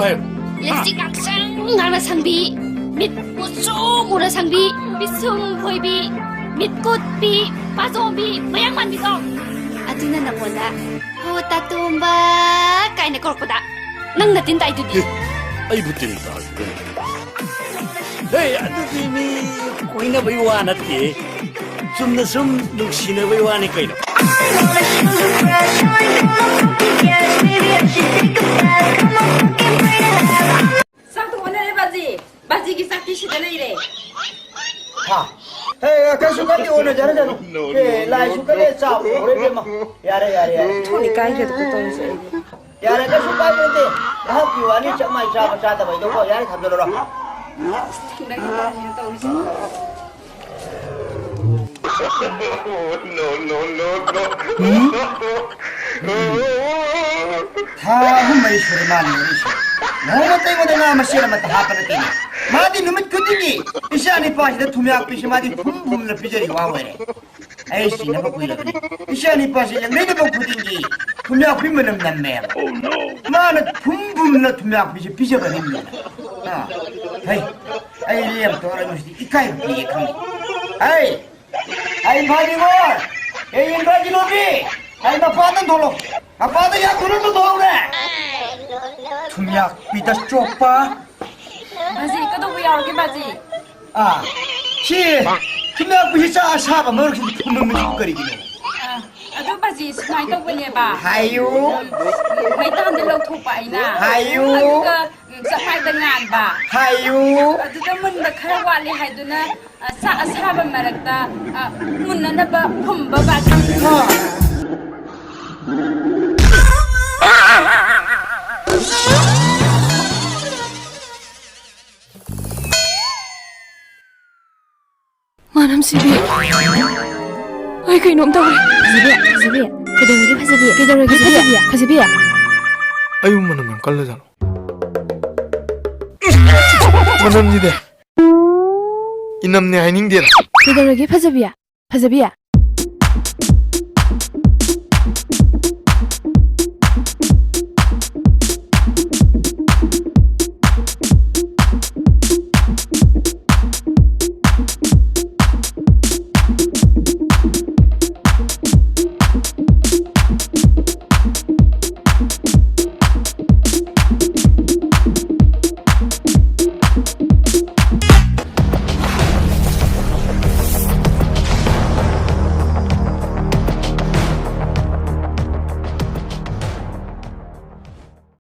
하요. 립스틱 악상 나라 상비 밑 무수 무라 상비 미숨 보이비 밑꽃비 빠조비 모양만비고 아두나 나보다 호따 tumba 까이네 거꾸다 낭나 딘다 이두디 아이부 뛴다. 에이, 아저씨니 꼬이나보이 와놨지. 좀더 좀 눅시나보이 와니까 이러. Sao tụi này bà gì? Bà gì cái sao kia đây này? 하. 에이, 가수까지 오늘 잘하잖아. 예, 라이수까지 싸우. 오래 좀. 야래. Thôi cái kia tụi tôi sẽ. 야래 가수까지인데 학교 완이 정말 싸다 봐. 이거 야래 담들어라. Đây là tôi sẽ. 다 흠마이 소리 많이 오르시. 너무 떼고 내가 마시라 맞다 하빠는 떼니. 마디 놈은 그들이 이시안이 빠시다 투명 빛이 마디 붐붐을 비저리 와버려. 에이씨 내가 보이라 그래. 이시안이 빠시 그냥 내가 보고 딩기 투명 빛만 없는 매. 마는 붐붐을 투명 빛이 비저버립니다. 아, 에이 리엄 돌아오시 이까이 비게 강이. 에이 바지고, 에이 바지노비. 에이 나 빠던 돌로. 아빠도 야 그런도 도우래. 투명 빛다 쪽봐. Bà gì có đâu vào cái bà gì? 아, 시, 투명 빛이 싸사봐 뭐 이렇게 푸문문거리기는. Đó bà gì mai đâu bên nhà bà? 하유, Mấy tan đi lâu thuộc vậy nè. 하유, Sợ hai tân ngàn bà. 하유. Đó mình được khai qua li hai đứa nè. Sa bà mà được ta. Mình nó bà phum bà bà. 만함 시비 아이 그놈 더우래 파즈비야 그대로기 파즈비야 아유 만나면 깔려잖아. 만납니다. 이 남네 아닌데라. 그대로기 파즈비야